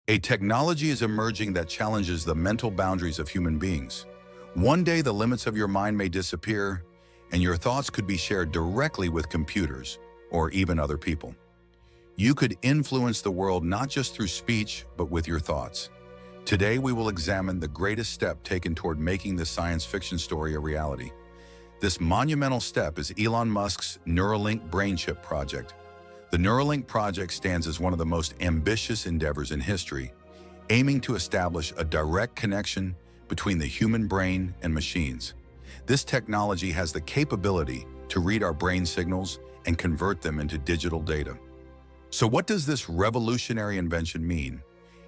A technology is emerging that challenges the mental boundaries of human beings. One day, the limits of your mind may disappear, and your thoughts could be shared directly with computers or even other people. You could influence the world not just through speech, but with your thoughts. Today, we will examine the greatest step taken toward making this science fiction story a reality. This monumental step is Elon Musk's Neuralink brain chip project. The Neuralink project stands as one of the most ambitious endeavors in history, aiming to establish a direct connection between the human brain and machines. This technology has the capability to read our brain signals and convert them into digital data. So what does this revolutionary invention mean?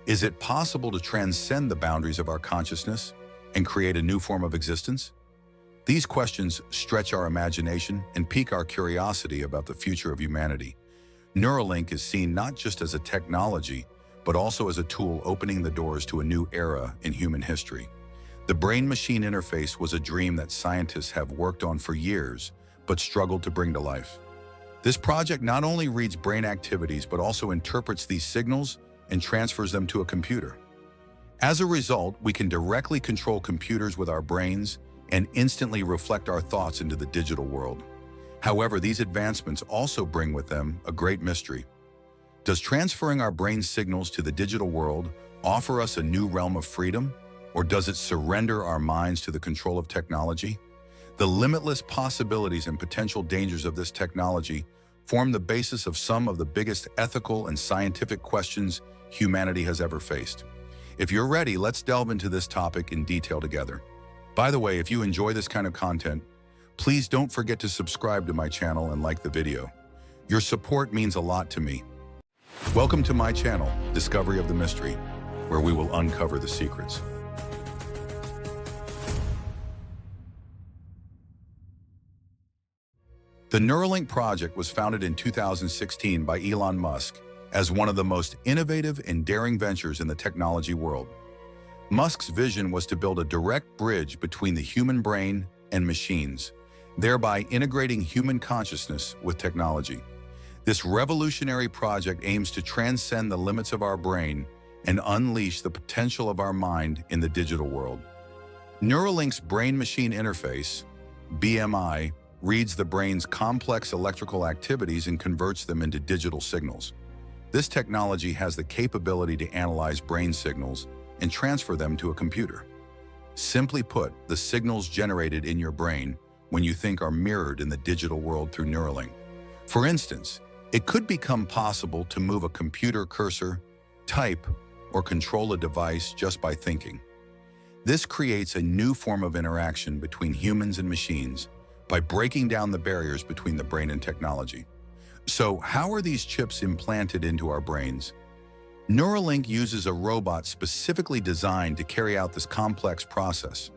Is it possible to transcend the boundaries of our consciousness and create a new form of existence? These questions stretch our imagination and pique our curiosity about the future of humanity. Neuralink is seen not just as a technology, but also as a tool opening the doors to a new era in human history. The brain-machine interface was a dream that scientists have worked on for years, but struggled to bring to life. This project not only reads brain activities, but also interprets these signals and transfers them to a computer. As a result, we can directly control computers with our brains and instantly reflect our thoughts into the digital world. However, these advancements also bring with them a great mystery. Does transferring our brain signals to the digital world offer us a new realm of freedom, or does it surrender our minds to the control of technology? The limitless possibilities and potential dangers of this technology form the basis of some of the biggest ethical and scientific questions humanity has ever faced. If you're ready, let's delve into this topic in detail together. By the way, if you enjoy this kind of content, please don't forget to subscribe to my channel and like the video. Your support means a lot to me. Welcome to my channel, Discovery of the Mystery, where we will uncover the secrets. The Neuralink project was founded in 2016 by Elon Musk as one of the most innovative and daring ventures in the technology world. Musk's vision was to build a direct bridge between the human brain and machines, thereby integrating human consciousness with technology. This revolutionary project aims to transcend the limits of our brain and unleash the potential of our mind in the digital world. Neuralink's brain-machine interface, BMI, reads the brain's complex electrical activities and converts them into digital signals. This technology has the capability to analyze brain signals and transfer them to a computer. Simply put, the signals generated in your brain when you think are mirrored in the digital world through Neuralink. For instance, it could become possible to move a computer cursor, type, or control a device just by thinking. This creates a new form of interaction between humans and machines by breaking down the barriers between the brain and technology. So, how are these chips implanted into our brains? Neuralink uses a robot specifically designed to carry out this complex process.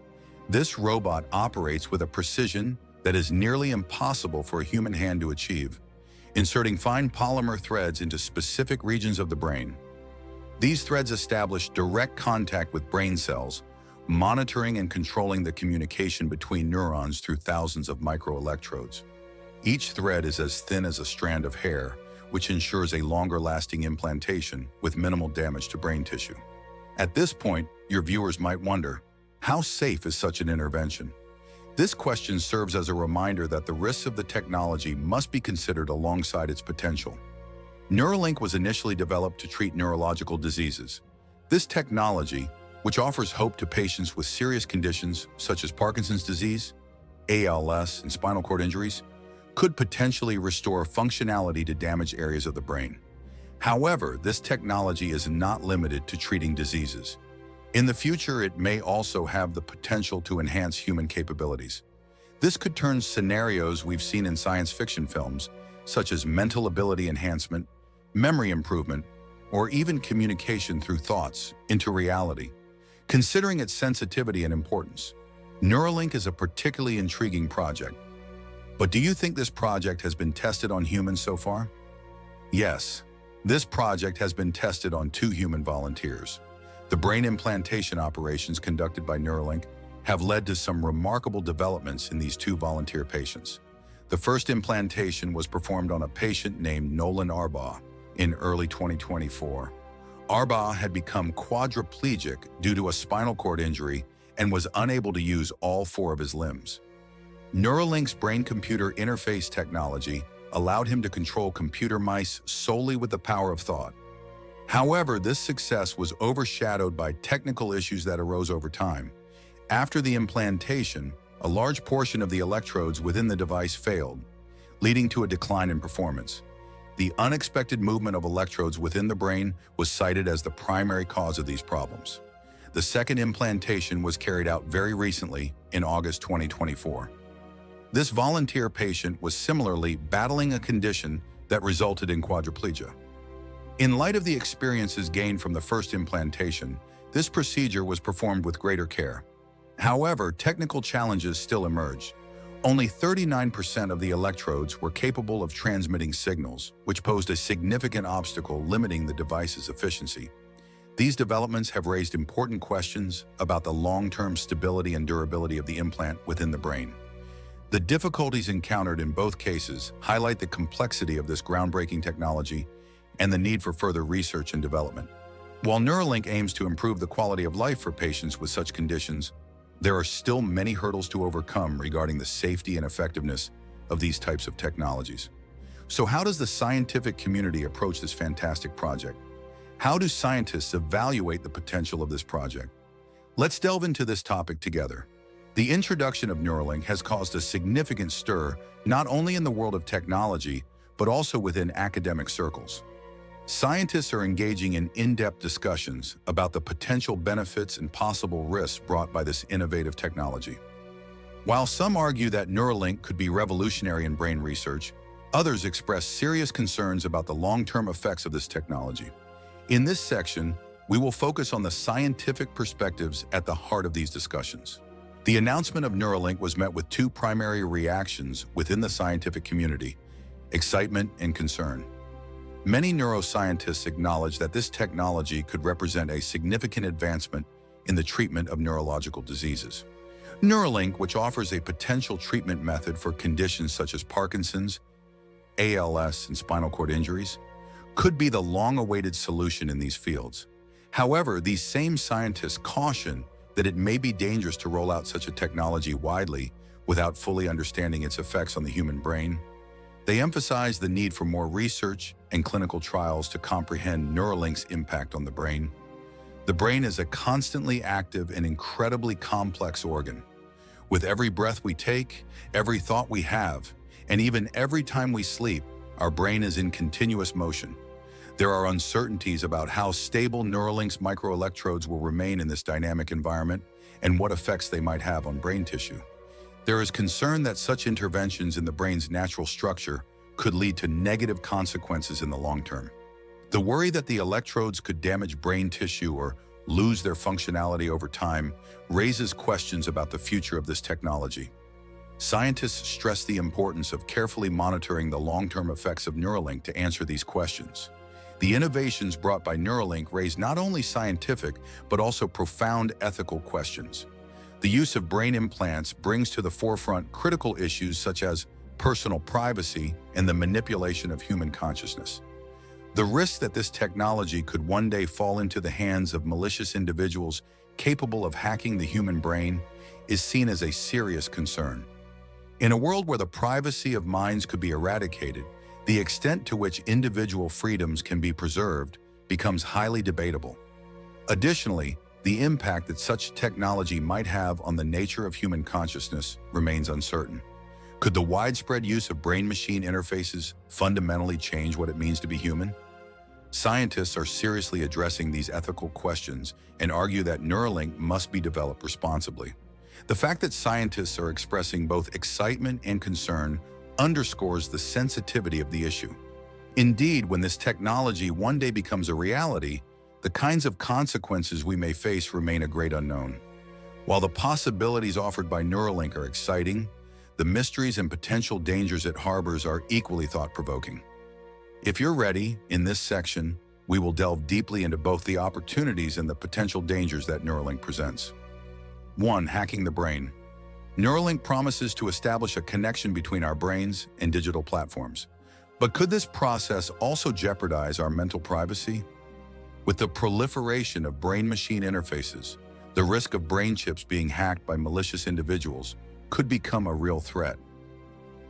This robot operates with a precision that is nearly impossible for a human hand to achieve, inserting fine polymer threads into specific regions of the brain. These threads establish direct contact with brain cells, monitoring and controlling the communication between neurons through thousands of microelectrodes. Each thread is as thin as a strand of hair, which ensures a longer-lasting implantation with minimal damage to brain tissue. At this point, your viewers might wonder, how safe is such an intervention? This question serves as a reminder that the risks of the technology must be considered alongside its potential. Neuralink was initially developed to treat neurological diseases. This technology, which offers hope to patients with serious conditions such as Parkinson's disease, ALS, and spinal cord injuries, could potentially restore functionality to damaged areas of the brain. However, this technology is not limited to treating diseases. In the future, it may also have the potential to enhance human capabilities. This could turn scenarios we've seen in science fiction films, such as mental ability enhancement, memory improvement, or even communication through thoughts, into reality. Considering its sensitivity and importance, Neuralink is a particularly intriguing project. But do you think this project has been tested on humans so far? Yes, this project has been tested on 2 human volunteers. The brain implantation operations conducted by Neuralink have led to some remarkable developments in these 2 volunteer patients. The first implantation was performed on a patient named Nolan Arbaugh in early 2024. Arbaugh had become quadriplegic due to a spinal cord injury and was unable to use all four of his limbs. Neuralink's brain-computer interface technology allowed him to control computer mice solely with the power of thought. However, this success was overshadowed by technical issues that arose over time. After the implantation, a large portion of the electrodes within the device failed, leading to a decline in performance. The unexpected movement of electrodes within the brain was cited as the primary cause of these problems. The second implantation was carried out very recently in August 2024. This volunteer patient was similarly battling a condition that resulted in quadriplegia. In light of the experiences gained from the first implantation, this procedure was performed with greater care. However, technical challenges still emerged. Only 39% of the electrodes were capable of transmitting signals, which posed a significant obstacle limiting the device's efficiency. These developments have raised important questions about the long-term stability and durability of the implant within the brain. The difficulties encountered in both cases highlight the complexity of this groundbreaking technology and the need for further research and development. While Neuralink aims to improve the quality of life for patients with such conditions, there are still many hurdles to overcome regarding the safety and effectiveness of these types of technologies. So how does the scientific community approach this fantastic project? How do scientists evaluate the potential of this project? Let's delve into this topic together. The introduction of Neuralink has caused a significant stir, not only in the world of technology, but also within academic circles. Scientists are engaging in in-depth discussions about the potential benefits and possible risks brought by this innovative technology. While some argue that Neuralink could be revolutionary in brain research, others express serious concerns about the long-term effects of this technology. In this section, we will focus on the scientific perspectives at the heart of these discussions. The announcement of Neuralink was met with two primary reactions within the scientific community: excitement and concern. Many neuroscientists acknowledge that this technology could represent a significant advancement in the treatment of neurological diseases. Neuralink, which offers a potential treatment method for conditions such as Parkinson's, ALS, and spinal cord injuries, could be the long-awaited solution in these fields. However, these same scientists caution that it may be dangerous to roll out such a technology widely without fully understanding its effects on the human brain. They emphasize the need for more research and clinical trials to comprehend Neuralink's impact on the brain. The brain is a constantly active and incredibly complex organ. With every breath we take, every thought we have, and even every time we sleep, our brain is in continuous motion. There are uncertainties about how stable Neuralink's microelectrodes will remain in this dynamic environment and what effects they might have on brain tissue. There is concern that such interventions in the brain's natural structure could lead to negative consequences in the long term. The worry that the electrodes could damage brain tissue or lose their functionality over time raises questions about the future of this technology. Scientists stress the importance of carefully monitoring the long-term effects of Neuralink to answer these questions. The innovations brought by Neuralink raise not only scientific, but also profound ethical questions. The use of brain implants brings to the forefront critical issues such as personal privacy and the manipulation of human consciousness. The risk that this technology could one day fall into the hands of malicious individuals capable of hacking the human brain is seen as a serious concern. In a world where the privacy of minds could be eradicated, the extent to which individual freedoms can be preserved becomes highly debatable. Additionally, the impact that such technology might have on the nature of human consciousness remains uncertain. Could the widespread use of brain-machine interfaces fundamentally change what it means to be human? Scientists are seriously addressing these ethical questions and argue that Neuralink must be developed responsibly. The fact that scientists are expressing both excitement and concern underscores the sensitivity of the issue. Indeed, when this technology one day becomes a reality, the kinds of consequences we may face remain a great unknown. While the possibilities offered by Neuralink are exciting, the mysteries and potential dangers it harbors are equally thought-provoking. If you're ready, in this section, we will delve deeply into both the opportunities and the potential dangers that Neuralink presents. 1. Hacking the brain. Neuralink promises to establish a connection between our brains and digital platforms. But could this process also jeopardize our mental privacy? With the proliferation of brain-machine interfaces, the risk of brain chips being hacked by malicious individuals could become a real threat.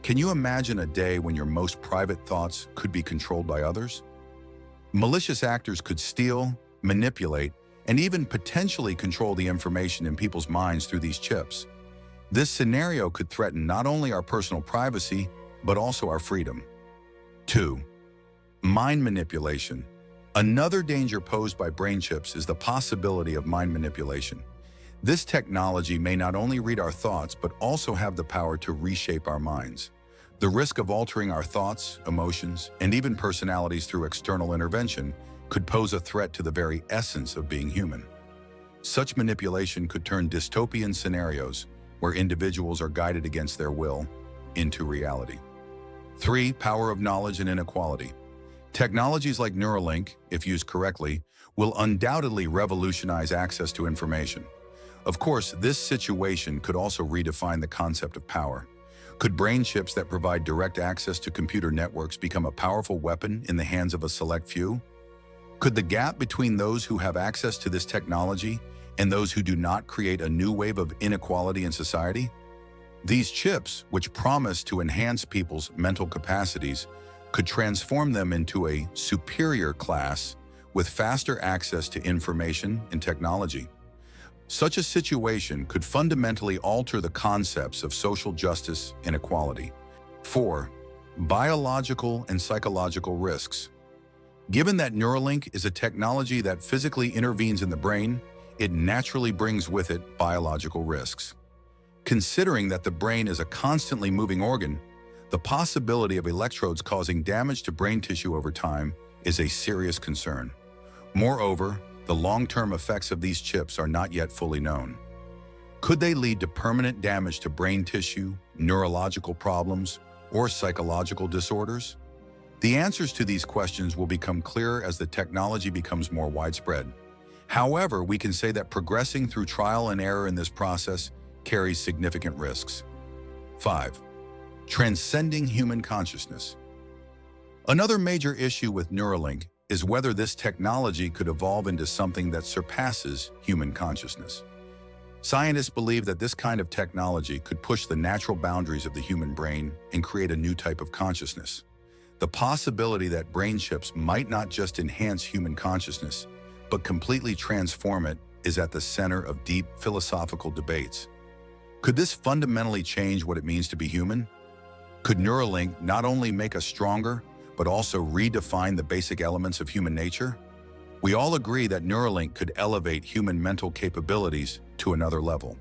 Can you imagine a day when your most private thoughts could be controlled by others? Malicious actors could steal, manipulate, and even potentially control the information in people's minds through these chips. This scenario could threaten not only our personal privacy, but also our freedom. 2. Mind manipulation. Another danger posed by brain chips is the possibility of mind manipulation. This technology may not only read our thoughts, but also have the power to reshape our minds. The risk of altering our thoughts, emotions, and even personalities through external intervention could pose a threat to the very essence of being human. Such manipulation could turn dystopian scenarios, where individuals are guided against their will, into reality. 3. Power of knowledge and inequality. Technologies like Neuralink, if used correctly, will undoubtedly revolutionize access to information. Of course, this situation could also redefine the concept of power. Could brain chips that provide direct access to computer networks become a powerful weapon in the hands of a select few? Could the gap between those who have access to this technology and those who do not create a new wave of inequality in society? These chips, which promise to enhance people's mental capacities, could transform them into a superior class with faster access to information and technology. Such a situation could fundamentally alter the concepts of social justice and equality. 4. Biological and psychological risks. Given that Neuralink is a technology that physically intervenes in the brain, it naturally brings with it biological risks. Considering that the brain is a constantly moving organ, the possibility of electrodes causing damage to brain tissue over time is a serious concern. Moreover, the long-term effects of these chips are not yet fully known. Could they lead to permanent damage to brain tissue, neurological problems, or psychological disorders? The answers to these questions will become clearer as the technology becomes more widespread. However, we can say that progressing through trial and error in this process carries significant risks. 5. Transcending human consciousness. Another major issue with Neuralink is whether this technology could evolve into something that surpasses human consciousness. Scientists believe that this kind of technology could push the natural boundaries of the human brain and create a new type of consciousness. The possibility that brain chips might not just enhance human consciousness, but completely transform it is at the center of deep philosophical debates. Could this fundamentally change what it means to be human? Could Neuralink not only make us stronger, but also redefine the basic elements of human nature? We all agree that Neuralink could elevate human mental capabilities to another level.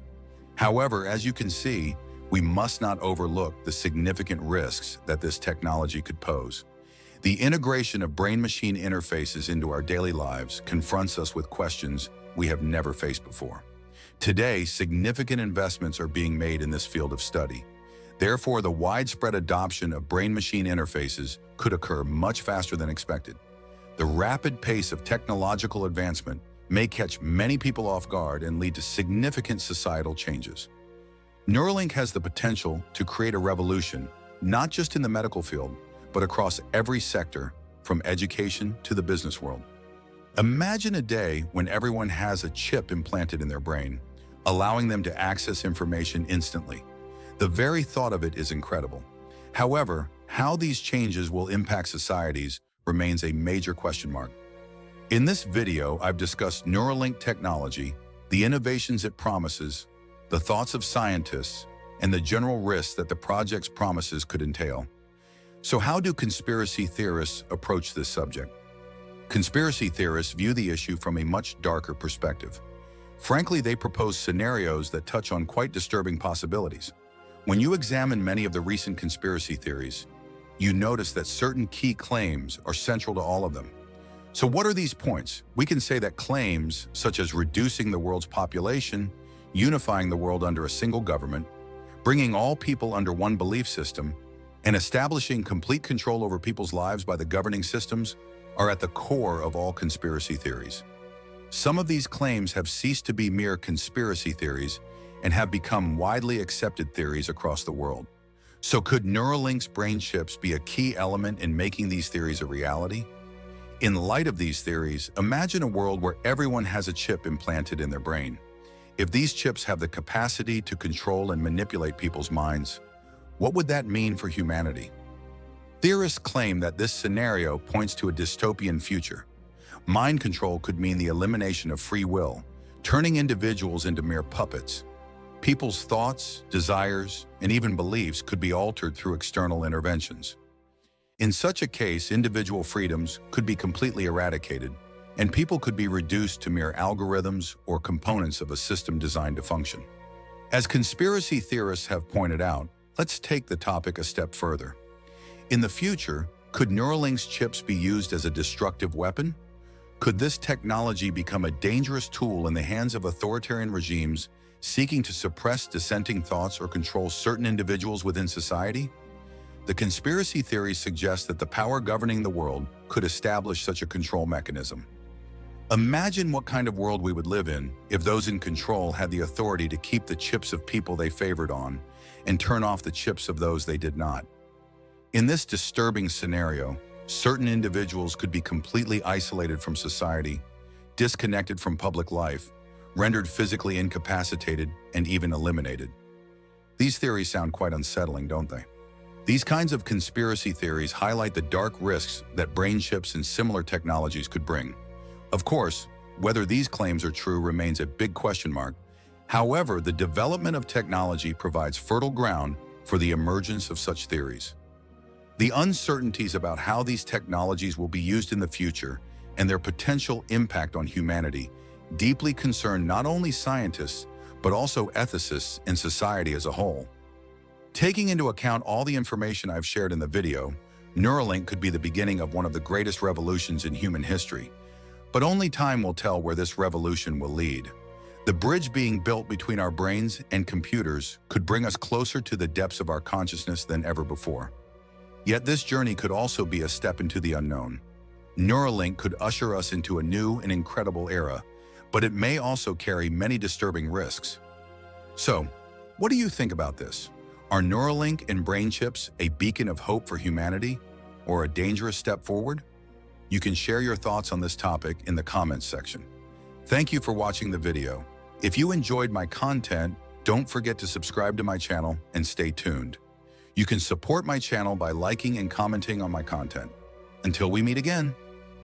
However, as you can see, we must not overlook the significant risks that this technology could pose. The integration of brain-machine interfaces into our daily lives confronts us with questions we have never faced before. Today, significant investments are being made in this field of study. Therefore, the widespread adoption of brain-machine interfaces could occur much faster than expected. The rapid pace of technological advancement may catch many people off guard and lead to significant societal changes. Neuralink has the potential to create a revolution, not just in the medical field, but across every sector, from education to the business world. Imagine a day when everyone has a chip implanted in their brain, allowing them to access information instantly. The very thought of it is incredible. However, how these changes will impact societies remains a major question mark. In this video, I've discussed Neuralink technology, the innovations it promises, the thoughts of scientists, and the general risks that the project's promises could entail. So how do conspiracy theorists approach this subject? Conspiracy theorists view the issue from a much darker perspective. Frankly, they propose scenarios that touch on quite disturbing possibilities. When you examine many of the recent conspiracy theories, you notice that certain key claims are central to all of them. So what are these points? We can say that claims such as reducing the world's population, unifying the world under a single government, bringing all people under one belief system, and establishing complete control over people's lives by the governing systems are at the core of all conspiracy theories. Some of these claims have ceased to be mere conspiracy theories and have become widely accepted theories across the world. So could Neuralink's brain chips be a key element in making these theories a reality? In light of these theories, imagine a world where everyone has a chip implanted in their brain. If these chips have the capacity to control and manipulate people's minds, what would that mean for humanity? Theorists claim that this scenario points to a dystopian future. Mind control could mean the elimination of free will, turning individuals into mere puppets. People's thoughts, desires, and even beliefs could be altered through external interventions. In such a case, individual freedoms could be completely eradicated, and people could be reduced to mere algorithms or components of a system designed to function. As conspiracy theorists have pointed out, let's take the topic a step further. In the future, could Neuralink's chips be used as a destructive weapon? Could this technology become a dangerous tool in the hands of authoritarian regimes seeking to suppress dissenting thoughts or control certain individuals within society? The conspiracy theories suggest that the power governing the world could establish such a control mechanism. Imagine what kind of world we would live in if those in control had the authority to keep the chips of people they favored on and turn off the chips of those they did not. In this disturbing scenario, certain individuals could be completely isolated from society, disconnected from public life, rendered physically incapacitated, and even eliminated. These theories sound quite unsettling, don't they? These kinds of conspiracy theories highlight the dark risks that brain chips and similar technologies could bring. Of course, whether these claims are true remains a big question mark. However, the development of technology provides fertile ground for the emergence of such theories. The uncertainties about how these technologies will be used in the future and their potential impact on humanity deeply concern not only scientists, but also ethicists and society as a whole. Taking into account all the information I've shared in the video, Neuralink could be the beginning of one of the greatest revolutions in human history. But only time will tell where this revolution will lead. The bridge being built between our brains and computers could bring us closer to the depths of our consciousness than ever before. Yet this journey could also be a step into the unknown. Neuralink could usher us into a new and incredible era, but it may also carry many disturbing risks. So, what do you think about this? Are Neuralink and brain chips a beacon of hope for humanity, or a dangerous step forward? You can share your thoughts on this topic in the comments section. Thank you for watching the video. If you enjoyed my content, don't forget to subscribe to my channel and stay tuned. You can support my channel by liking and commenting on my content. Until we meet again.